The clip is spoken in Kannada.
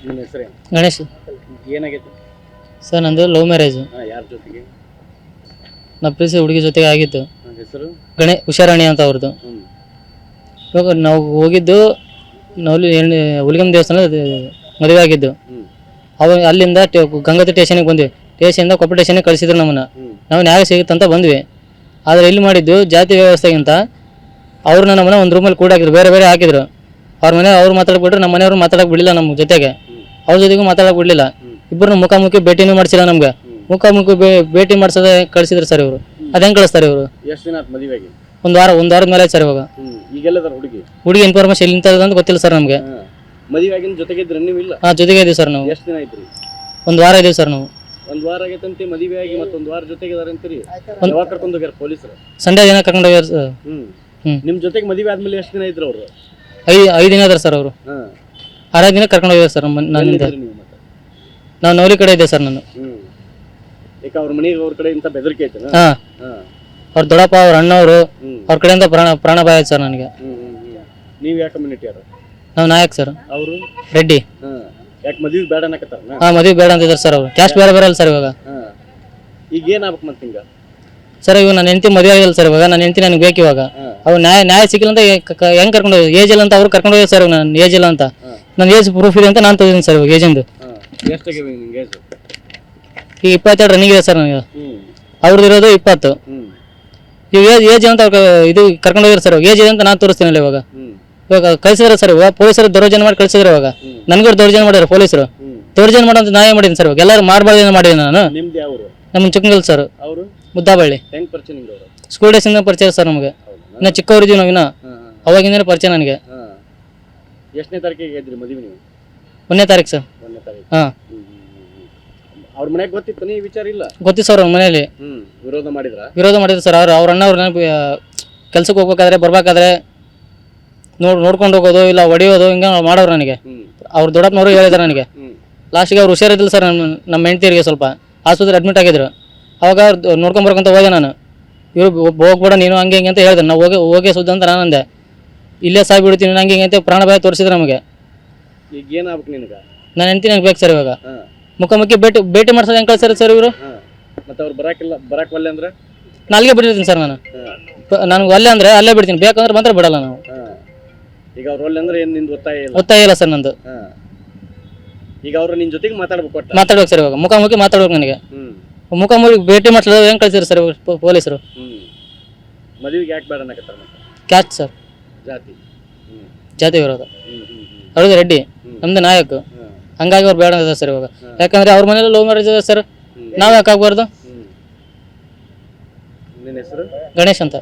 ನಿಮ್ಮ ಹೆಸರೇ ಗಣೇಶ್ ಏನಾಗೈತೆ? ಸರ್ ನಂದು ಲವ್ ಮ್ಯಾರೇಜ್. ಯಾರ ಜೊತೆಗೆ? ನಮ್ಮ ಪ್ರೀತಿ ಹುಡುಗಿ ಜೊತೆಗೆ ಆಗಿತ್ತು. ಹೆಸರು ಹುಷಾರಾಣಿ ಅಂತ ಅವ್ರದ್ದು. ಇವಾಗ ನಾವು ಹೋಗಿದ್ದು ಹುಲಿಗಮ್ಮ ದೇವಸ್ಥಾನ ಮದುವೆ ಆಗಿದ್ದು. ಅವಾಗ ಅಲ್ಲಿಂದ ಗಂಗಾವತಿ ಸ್ಟೇಷನ್ಗೆ ಬಂದ್ವಿ. ಸ್ಟೇಷನಿಂದ ಕೊಪ್ಪಳ ಸ್ಟೇಷನ್ಗೆ ಕಳಿಸಿದ್ರು ನಮ್ಮನ್ನ. ನಾವು ನ್ಯಾಯ ಸಿಗುತ್ತಂತ ಬಂದ್ವಿ. ಆದರೆ ಇಲ್ಲಿ ಮಾಡಿದ್ದು ಜಾತಿ ವ್ಯವಸ್ಥೆಗಿಂತ ಅವ್ರನ್ನ ನಮ್ಮನ್ನ ಒಂದು ರೂಮಲ್ಲಿ ಕೂಡ ಹಾಕಿದ್ರು, ಬೇರೆ ಬೇರೆ ಹಾಕಿದ್ರು. ಅವ್ರ ಮನೆ ಅವ್ರು ಮಾತಾಡ್ಬಿಟ್ರೆ ನಮ್ಮ ಮನೆಯವ್ರು ಮಾತಾಡಕ್ ಬಿಡಲಿಲ್ಲ, ನಮ್ಮ ಜೊತೆಗೆ ಅವ್ರ ಜೊತೆಗೂ ಮಾತಾಡಕ್ ಬಿಡಲಿಲ್ಲ. ಇಬ್ಬರು ಮುಖಾಮುಖಿ ಭೇಟಿನೂ ಮಾಡಿಸಿಲ್ಲ ನಮ್ಗೆ. ಮುಖಾಮುಖಿ ಭೇಟಿ ಮಾಡಿಸೋದೇ ಕಳಿಸಿದ್ರು ಸರ್ ಇವರು. ಅದು ಹೆಂಗೆ ಕಳಿಸ್ತಾರೆ ಇವರು? ಎಷ್ಟು ದಿನ ಆಯ್ತು ಮದುವೆಗೆ? ಒಂದು ವಾರದ ಮೇಲೆ ಆಯ್ತು ಸರ್. ಇವಾಗ ಈಗೆಲ್ಲದಾರ ಹುಡುಗಿ ಇನ್ಫಾರ್ಮೇಶನ್ ಇಂಥದ್ದು ಅಂತ ಗೊತ್ತಿಲ್ಲ ಸರ್ ನಮಗೆ. ಮದುವೆಗಿನ ಜೊತೆಗೆ ಇದ್ರೆ ನೀವು ಇಲ್ಲ? ಜೊತೆಗೆ ಇದೀವಿ ಸರ್ ನಾವು. ಎಷ್ಟು ದಿನ ಆಯ್ತು? ಒಂದು ವಾರ ಇದೀವಿ ಸರ್ ನಾವು. ಒಂದು ವಾರ ಆಗೈತಂತೆ ಮದುವೆ ಆಗಿ, ಮತ್ತೊಂದು ವಾರ ಜೊತೆಗೆ ಇದಾರೆ ಅಂತೀರಿ. ಯಾವಾಗ ಕರ್ಕೊಂಡು ಹೋಗ್ಯಾರ ಪೊಲೀಸರು? ಸಂಡೇ ದಿನ ಕರ್ಕೊಂಡು ಹೋಗ್ಯಾರ ಸರ್. ನಿಮ್ ಜೊತೆಗೆ ಮದುವೆ ಆದ್ಮೇಲೆ ಎಷ್ಟು ದಿನ ಇದ್ರು ಅವರು? 5 ದಿನ ಅದಾರ ಸರ್ ಅವರು. 6 ದಿನ ಕರ್ಕೊಂಡು ಹೋಗ್ಯಾರ ಸರ್. ನನ್ನಿಂದ ನಾವು ನವಲಿ ಕಡೆ ಇದ್ದೆ ಸರ್ ನಾನು. ಈಗ ಅವ್ರ ಮನೆಗೆ ಅವ್ರ ಕಡೆ ಇಂತ ಬೆದರಿಕೆ ಐತೆ? ಅವ್ರ ದೊಡ್ಡಪ್ಪ, ಅವ್ರ ಅಣ್ಣವರು, ಅವ್ರ ಕಡೆಯಿಂದ ಪ್ರಾಣ ಭಯ ಆಯ್ತು ಸರ್ ನನಗೆ. ನೀವು ಯಾವ ಕಮ್ಯುನಿಟಿ ಯಾರು? ನಾವು ನಾಯಕ್ ಸರ್. ಅವರು ರೆಡ್ಡಿ. ಯಾಕೆ ಮದುವೆ ಬೇಡ ಅನ್ನಕತ್ತಾರ? ಮದುವೆ ಬೇಡ ಅಂತಿದ್ದಾರೆ ಸರ್ ಅವರು. ಕ್ಯಾಸ್ಟ್ ಬೇರೆ ಅಲ್ಲ ಸರ್ ಇವಾಗ. ಈಗ ಏನಾಗ್ಬೇಕು ಮತ್ತೆ ಹಿಂಗ? ಸರ್ ಇವಾಗ ನನ್ನ ಹೆಂಡತಿ ಮದುವೆ ಆಗಿಲ್ಲ ಸರ್. ಇವಾಗ ನನ್ನ ಹೆಂಡತಿ ನನಗೆ ಬೇಕು ಇವಾಗ. ಅವ್ರು ನ್ಯಾಯ ಸಿಕ್ಕಿಲ್ಲ ಅಂತ ಹೆಂಗ್ ಕರ್ಕೊಂಡು ಹೋಗಿ? ಏಜ್ ಇಲ್ಲ ಅಂತ ಅವ್ರು ಕರ್ಕೊಂಡು ಹೋಗಿ ಸರ್. ನನ್ನ ಏಜ್ ಇಲ್ಲ ಅಂತ, ನನ್ನ ಏಜ್ ಪ್ರೂಫ್ ಇದೆ ಅಂತ ನಾನು ತಗೋತೀನಿ ಸರ್ ಇವಾಗ ಏಜೆಂದು. ಈಗ 22 ರನ್ನಿಂಗ್ ಇದೆ ಸರ್ ನನಗೆ. ಅವ್ರದ್ದು ಇರೋದು 20. ಈಗ ಏಜ್ ಅಂತ ಇದು ಕರ್ಕೊಂಡು ಹೋಗಿರ ಸರ್. ಏಜ್ ಇದೆ ಅಂತ ನಾನು ತೋರಿಸ್ತೀನಲ್ಲ ಇವಾಗ. ಇವಾಗ ಕಳಿಸಿದ್ರೆ ಸರ್, ಇವಾಗ ಪೊಲೀಸರು ದೌರ್ಜನ್ಯ ಮಾಡಿ ಕಳಿಸಿದ್ರೆ ಇವಾಗ ನನ್ಗೂ ದೌರ್ಜನ್ಯ ಮಾಡ್ಯಾರ ಪೊಲೀಸರು. ದೌರ್ಜನ್ಯ ಮಾಡೋಂತ ನ್ಯಾಯ ಮಾಡಿದ್ದೀನಿ ಸರ್. ಇವಾಗ ಎಲ್ಲರೂ ಮಾಡಬಾರ್ದು ಮಾಡಿದ್ದೀನಿ ನಾನು. ನಮ್ಮ ಚಿಕ್ಕಂಗಲ್ ಸರ್, ಮುದ್ದಾಬಳ್ಳಿ. ಸ್ಕೂಲ್ ಡೇಸ್ ಇಂದ ಪರಿಚಯ ಸರ್ ನಮಗೆ. ಇನ್ನ ಚಿಕ್ಕವರಿದ್ದೀವಿ ನಾವು. ಅವಾಗಿಂದ ಪರಿಚಯ ನನಗೆ. ಎಷ್ಟನೇ ತಾರೀಕಿಗೆ ಇದ್ರಿ ಮದುವೆ ನೀವು? 1ನೇ ತಾರೀಕು ಸರ್. ಅವ್ರ ಮನೆಗೆ ಗೊತ್ತಿತ್ತು ಈ ವಿಚಾರ? ಇಲ್ಲ ಗೊತ್ತಿತ್ತು ಸರ್. ಅವ್ರ ಮನೆಯಲ್ಲಿ ವಿರೋಧ ಮಾಡಿದ್ರು ಸರ್. ಅವ್ರ ಅಣ್ಣವ್ರ ಕೆಲ್ಸಕ್ಕೆ ಹೋಗ್ಬೇಕಾದ್ರೆ ಬರ್ಬೇಕಾದ್ರೆ ನೋಡ್ಕೊಂಡು ಹೋಗೋದು, ಇಲ್ಲ ಹೊಡಿಯೋದು, ಹಿಂಗೆ ಮಾಡೋರು ನನಗೆ. ಅವ್ರ ದೊಡ್ಡಪ್ಪನವರು ಹೇಳಿದ್ರು ನನಗೆ. ಲಾಸ್ಟಿಗೆ ಅವ್ರು ಹುಷಾರಿದ್ದಿಲ್ಲ ಸರ್. ನಮ್ಮ ಹೆಂಡತಿಯರಿಗೆ ಸ್ವಲ್ಪ ಆಸ್ಪತ್ರೆ ಅಡ್ಮಿಟ್ ಆಗಿದ್ರು. ಅವಾಗ ಅವ್ರು ನೋಡ್ಕೊಂಬರ್ಕಂತ ಹೋದೆ ನಾನು. ಇವ್ರು ಹೋಗ್ಬೇಡ ನೀನು ಹಂಗೆ ಹಿಂಗೆ ಅಂತ ಹೇಳಿದ್ರು. ನಾವು ಹೋಗಿ ಸುದ್ದ ಅಂತ ನಾನು ಅಂದೆ. ಇಲ್ಲೇ ಸಾಯ್ಬಿಡ್ತೀನಿ ಹಂಗೆ ಹಿಂಗೆ ಅಂತ ಪ್ರಾಣ ಭಯ ತೋರಿಸಿದ್ರು ನಮಗೆ. ಈಗ ಏನಾಗ್ಬೇಕು ನಿನಗೆ? ನನ್ನ ಹೆಂಡತಿ ನಂಗೆ ಬೇಕು ಸರ್ ಇವಾಗ. ಮುಖಾಮುಖಿ ಭೇಟಿ ಮಾಡ್ಸೋದು ಹೆಂಗೆ ಕಳ್ಸಾರ ಸರ್ ಇವರು? ಮತ್ತೆ ಅವ್ರು ಬರಕ್ ಒಲ್ಲೆ ಅಂದ್ರೆ ನಾನು ಅಲ್ಲಿಗೆ ಬಿಟ್ಟಿರ್ತೀನಿ ಸರ್. ನನಗೆ ಒಲ್ಲೆ ಅಂದ್ರೆ ಅಲ್ಲೇ ಬಿಡ್ತೀನಿ, ಬೇಕಂದ್ರೆ ಮಾತ್ರ ಬಿಡಲ್ಲ ನಾವು. ಈಗ ಅವ್ರ ಒಲ್ಲೆ ಅಂದ್ರೆ ನಿಂದು ಒತ್ತಾಯ ಇಲ್ಲ ಸರ್ ನಂದು. ಈಗ ಅವ್ರು ನಿನ್ ಜೊತೆಗೆ ಮಾತಾಡ್ಬೇಕು ಸರ್ ಇವಾಗ. ಮುಖಾಮುಖಿ ಮಾತಾಡ್ಬೇಕು ನನಗೆ. ಮುಖಾಮುಖಿ ಭೇಟಿ ಮಾಡ್ಸೋದು ಹೆಂಗೆ ಕಳ್ಸಿದ್ರು ಸರ್ ಪೊಲೀಸರು? ಮದುವೆಗೆ ಯಾಕೆ ಬೇಡ ಅನ್ನಕತ್ತಾರ? ಕ್ಯಾಸ್ಟ್ ಸರ್, ಜಾತಿ ವಿರೋಧ. ಅವ್ರದ್ದು ರೆಡ್ಡಿ, ನಮ್ದು ನಾಯಕ್. ಹಂಗಾಗಿ ಅವ್ರು ಬೇಡ ಅಂತ ಸರ್ ಇವಾಗ. ಯಾಕಂದ್ರೆ ಅವ್ರ ಮನೇಲಿ ಲವ್ ಮ್ಯಾರೇಜ್ ಇದೆ ಸರ್. ನಾವ್ ಯಾಕೆ ಆಗ್ಬಾರ್ದು? ನಿನ್ನ ಹೆಸರು? ಗಣೇಶ್ ಅಂತ.